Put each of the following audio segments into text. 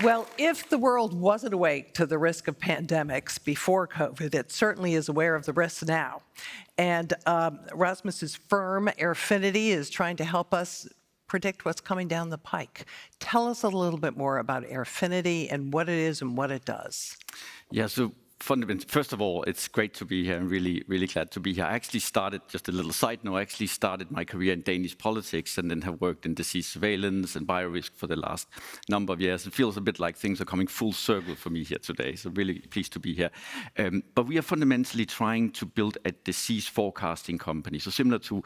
Well, if the world wasn't awake to the risk of pandemics before COVID, it certainly is aware of the risks now. And Rasmus's firm, Airfinity, is trying to help us predict what's coming down the pike. Tell us a little bit more about Airfinity and what it is and what it does. Yeah, so fundamentally, first of all, it's great to be here. I'm really, really glad to be here. I actually started, just a little side note, I actually started my career in Danish politics and then have worked in disease surveillance and Biorisk for the last number of years. It feels a bit like things are coming full circle for me here today, so really pleased to be here. But we are fundamentally trying to build a disease forecasting company. So similar to,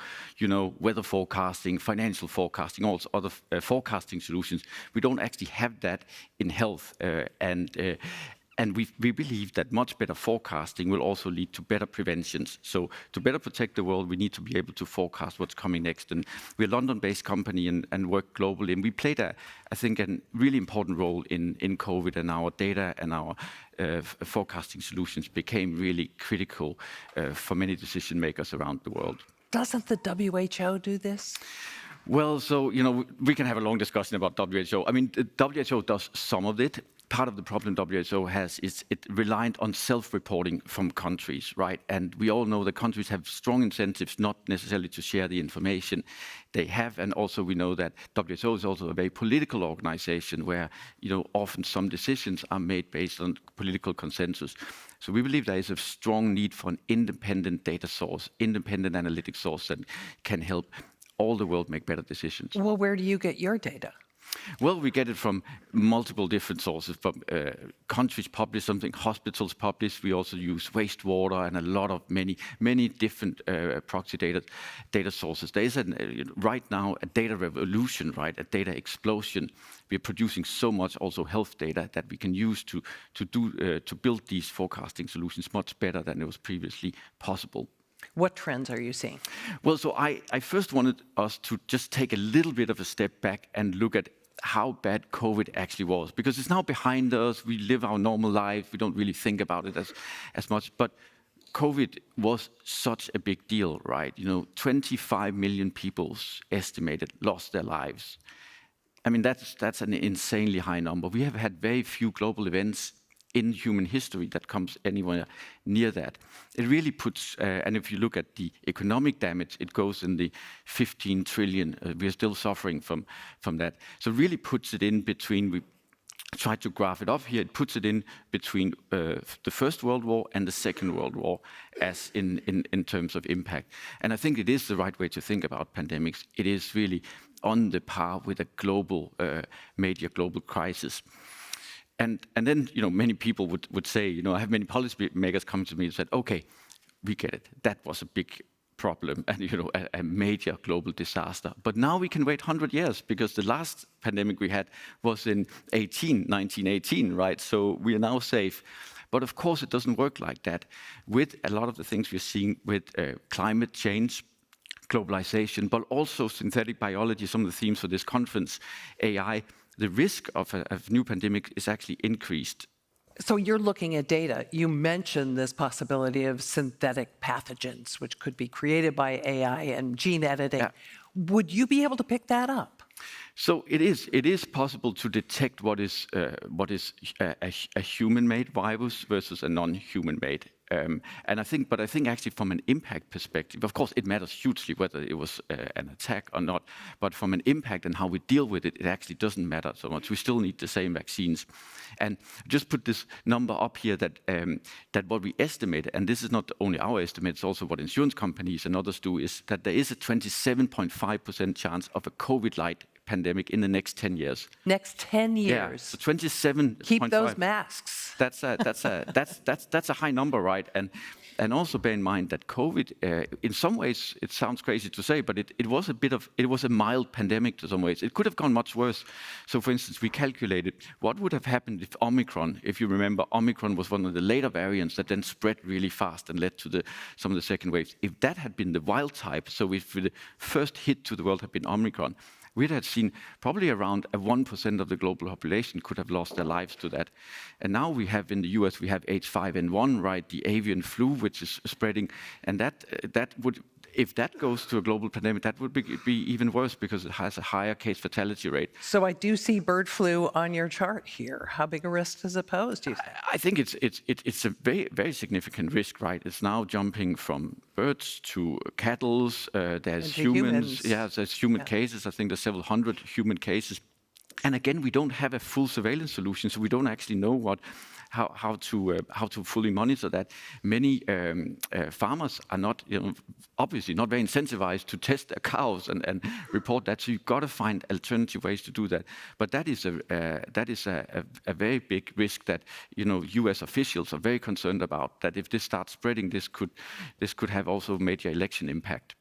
weather forecasting, financial forecasting, all other forecasting solutions, we don't actually have that in health. And we believe that much better forecasting will also lead to better preventions. So to better protect the world, we need to be able to forecast what's coming next. And we're a London-based company and work globally. And we played, I think, a really important role in COVID, and our data and our forecasting solutions became really critical for many decision makers around the world. Doesn't the WHO do this? Well, so, we can have a long discussion about WHO. I mean, the WHO does some of it. Part of the problem WHO has is it reliant on self-reporting from countries, right? And we all know that countries have strong incentives not necessarily to share the information they have. And also we know that WHO is also a very political organization where, often some decisions are made based on political consensus. So we believe there is a strong need for an independent data source, independent analytic source that can help all the world make better decisions. Well, where do you get your data? Well, we get it from multiple different sources. From countries publish something, hospitals publish. We also use wastewater and a lot of many different proxy data sources. There is right now a data revolution, right? A data explosion. We're producing so much also health data that we can use to build these forecasting solutions much better than it was previously possible. What trends are you seeing? Well, so I first wanted us to just take a little bit of a step back and look at how bad COVID actually was, because it's now behind us. We live our normal life. We don't really think about it as much. But COVID was such a big deal, right? 25 million people estimated lost their lives. I mean, that's an insanely high number. We have had very few global events in human history that comes anywhere near that. It really puts, and if you look at the economic damage, it goes in the 15 trillion. We're still suffering from that. So it really puts it in between, we tried to graph it up here, it puts it in between the First World War and the Second World War as in terms of impact. And I think it is the right way to think about pandemics. It is really on the par with a global, major global crisis. And then, many people would say, I have many policy makers come to me and said, okay, we get it. That was a big problem and, a major global disaster. But now we can wait 100 years because the last pandemic we had was in 1918, right? So we are now safe. But of course, it doesn't work like that. With a lot of the things we're seeing with climate change, globalization, but also synthetic biology, some of the themes for this conference, AI, the risk of a new pandemic is actually increased. So you're looking at data. You mentioned this possibility of synthetic pathogens, which could be created by AI and gene editing. Yeah. Would you be able to pick that up? So it is possible to detect what is a human-made virus versus a non-human-made. And I think actually from an impact perspective, of course, it matters hugely whether it was an attack or not. But from an impact and how we deal with it, it actually doesn't matter so much. We still need the same vaccines. And just put this number up here that what we estimate, and this is not only our estimate, it's also what insurance companies and others do, is that there is a 27.5% chance of a COVID-like pandemic in the next 10 years. Next 10 years. Yeah, so 27. Keep those masks. That's a high number, right? And also bear in mind that COVID, in some ways, it sounds crazy to say, but it was a mild pandemic to some ways. It could have gone much worse. So, for instance, we calculated what would have happened if Omicron, if you remember, Omicron was one of the later variants that then spread really fast and led to some of the second waves. If that had been the wild type, so if the first hit to the world had been Omicron, we'd have seen probably around 1% of the global population could have lost their lives to that. And now we have in the US, we have H5N1, right, the avian flu, which is spreading. And that would, if that goes to a global pandemic, that would be even worse because it has a higher case fatality rate. So I do see bird flu on your chart here. How big a risk does it pose, do you think? I think it's a very, very significant risk, right? It's now jumping from birds to cattle. There's to humans. Yeah, there's human cases. I think there's several hundred human cases. And again, we don't have a full surveillance solution, so we don't actually know how to fully monitor that. Many farmers are not, obviously not very incentivized to test their cows and report that. So you've got to find alternative ways to do that. But that is a very big risk that U.S. officials are very concerned about. That if this starts spreading, this could have also major election impact.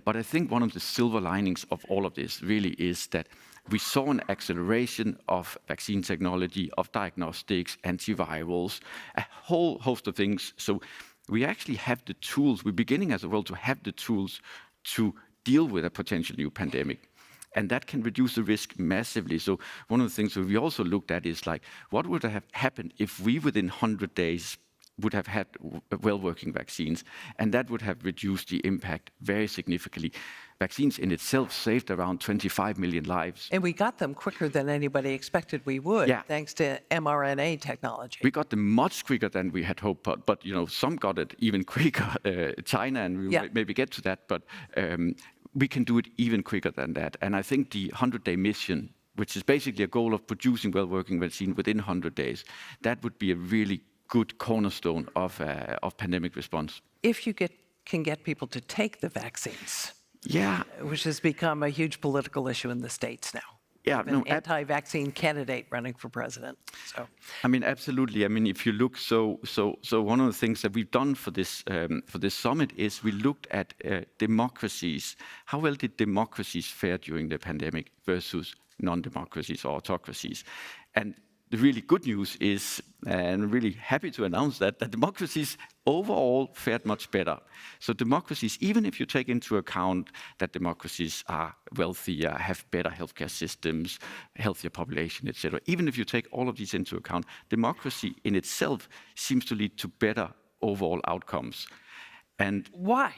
But I think one of the silver linings of all of this really is that we saw an acceleration of vaccine technology, of diagnostics, antivirals, a whole host of things. So we actually have the tools, we're beginning as a world to have the tools to deal with a potential new pandemic. And that can reduce the risk massively. So one of the things that we also looked at is like, what would have happened if we within 100 days would have had well-working vaccines, and that would have reduced the impact very significantly. Vaccines in itself saved around 25 million lives. And we got them quicker than anybody expected we would, thanks to mRNA technology. We got them much quicker than we had hoped, but some got it even quicker. China, and we'll maybe get to that, but we can do it even quicker than that. And I think the 100-day mission, which is basically a goal of producing well-working vaccine within 100 days, that would be a really good cornerstone of pandemic response. If you can get people to take the vaccines, which has become a huge political issue in the States now. An anti-vaccine candidate running for president. So, I mean, absolutely. I mean, if you look, so one of the things that we've done for this summit is we looked at democracies. How well did democracies fare during the pandemic versus non-democracies or autocracies? And the really good news is, and I'm really happy to announce that democracies overall fared much better. So democracies, even if you take into account that democracies are wealthier, have better healthcare systems, healthier population, etc., even if you take all of these into account, democracy in itself seems to lead to better overall outcomes. And why?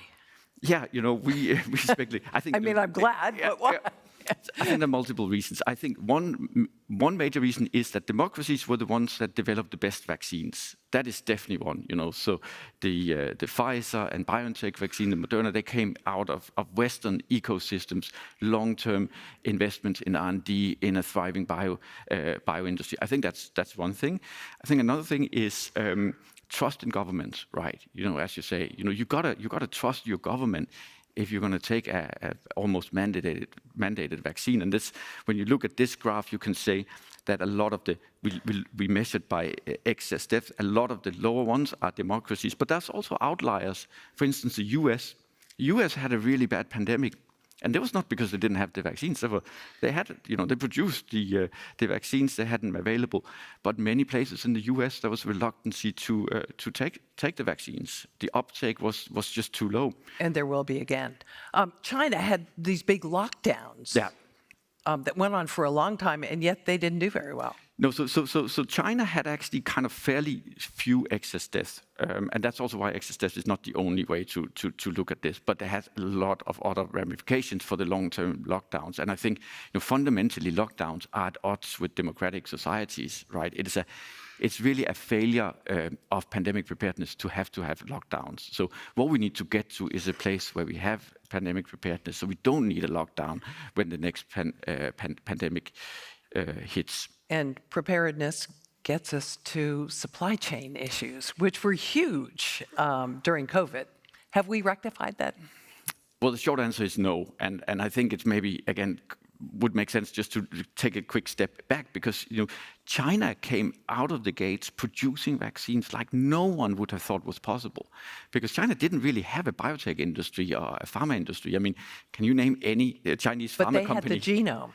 Yeah, we speculate. I think. I mean, I'm glad, but why? I think there are multiple reasons. I think one major reason is that democracies were the ones that developed the best vaccines. That is definitely one. So the Pfizer and BioNTech vaccine, the Moderna, they came out of Western ecosystems, long-term investments in R&D, in a thriving bio industry. I think that's one thing. I think another thing is trust in government, right? As you say, you gotta trust your government if you're going to take a almost mandated vaccine. And this, when you look at this graph, you can say that a lot of we measured by excess death, a lot of the lower ones are democracies, but there's also outliers. For instance, the US. The US had a really bad pandemic. And that was not because they didn't have the vaccines. They had, they produced the vaccines, they had them available. But many places in the U.S. there was reluctancy to take the vaccines. The uptake was just too low. And there will be again. China had these big lockdowns that went on for a long time, and yet they didn't do very well. No, so China had actually kind of fairly few excess deaths, and that's also why excess deaths is not the only way to look at this. But they had a lot of other ramifications for the long-term lockdowns, and I think fundamentally lockdowns are at odds with democratic societies, right? It's really a failure of pandemic preparedness to have lockdowns. So what we need to get to is a place where we have pandemic preparedness, so we don't need a lockdown when the next pandemic hits. And preparedness gets us to supply chain issues, which were huge during COVID. Have we rectified that? Well, the short answer is no. And I think it's maybe, again, would make sense just to take a quick step back, because China came out of the gates producing vaccines like no one would have thought was possible, because China didn't really have a biotech industry or a pharma industry. I mean, can you name any Chinese pharma company? But they had the genome.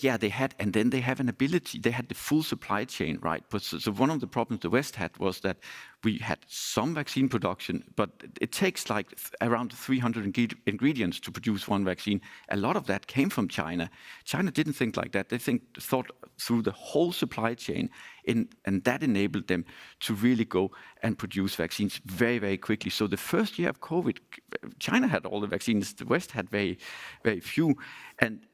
Yeah, they had, and then they have an ability. They had the full supply chain, right? But so one of the problems the West had was that we had some vaccine production, but it takes like around 300 ingredients to produce one vaccine. A lot of that came from China. China didn't think like that. They thought through the whole supply chain, and that enabled them to really go and produce vaccines very, very quickly. So the first year of COVID, China had all the vaccines, the West had very, very few. And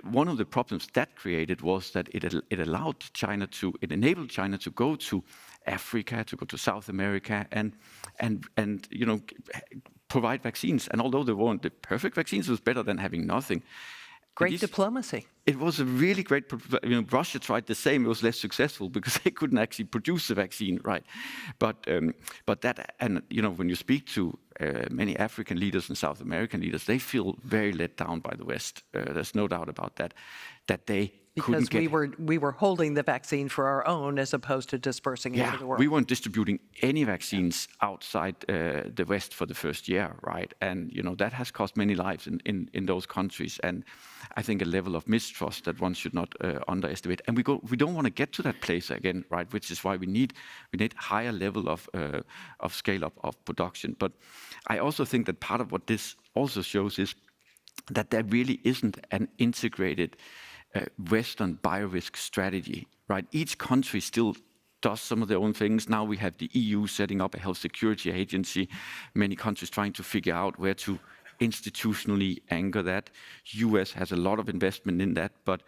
one of the problems that created was that it enabled China to go to Africa, to go to South America, and provide vaccines. And although they weren't the perfect vaccines, it was better than having nothing. Great diplomacy. It was a really great. Russia tried the same. It was less successful because they couldn't actually produce the vaccine, right? But that, and when you speak to many African leaders and South American leaders, they feel very let down by the West. There's no doubt about that. That they couldn't get. Because we were holding the vaccine for our own as opposed to dispersing it over the world. We weren't distributing any vaccines outside the West for the first year, right? And that has cost many lives in those countries, and I think a level of mistrust that one should not underestimate. And we don't want to get to that place again, right? Which is why we need higher level of scale up of production. But I also think that part of what this also shows is that there really isn't an integrated Western biorisk strategy, right? Each country still does some of their own things. Now we have the EU setting up a health security agency, many countries trying to figure out where to institutionally anchor that. US has a lot of investment in that, but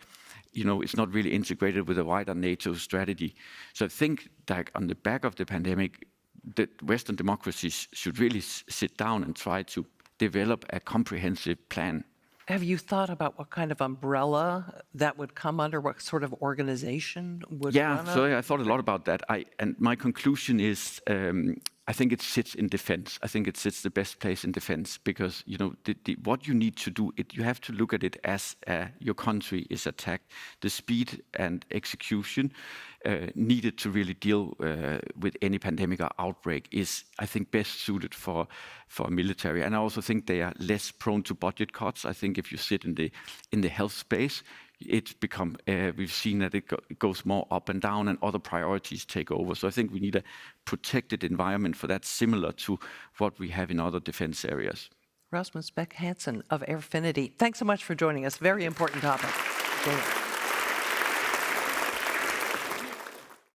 it's not really integrated with a wider NATO strategy. So I think that on the back of the pandemic, the Western democracies should really sit down and try to develop a comprehensive plan. Have you thought about what kind of umbrella that would come under? What sort of organization would run so I thought a lot about that. And my conclusion is, I think it sits in defense. I think it sits the best place in defense because what you need to do, you have to look at it as your country is attacked. The speed and execution needed to really deal with any pandemic or outbreak is, I think, best suited for military. And I also think they are less prone to budget cuts. I think if you sit in the health space, it's become, we've seen that it goes more up and down and other priorities take over. So I think we need a protected environment for that, similar to what we have in other defense areas. Rasmus Bech of Airfinity, thanks so much for joining us. Very important topic.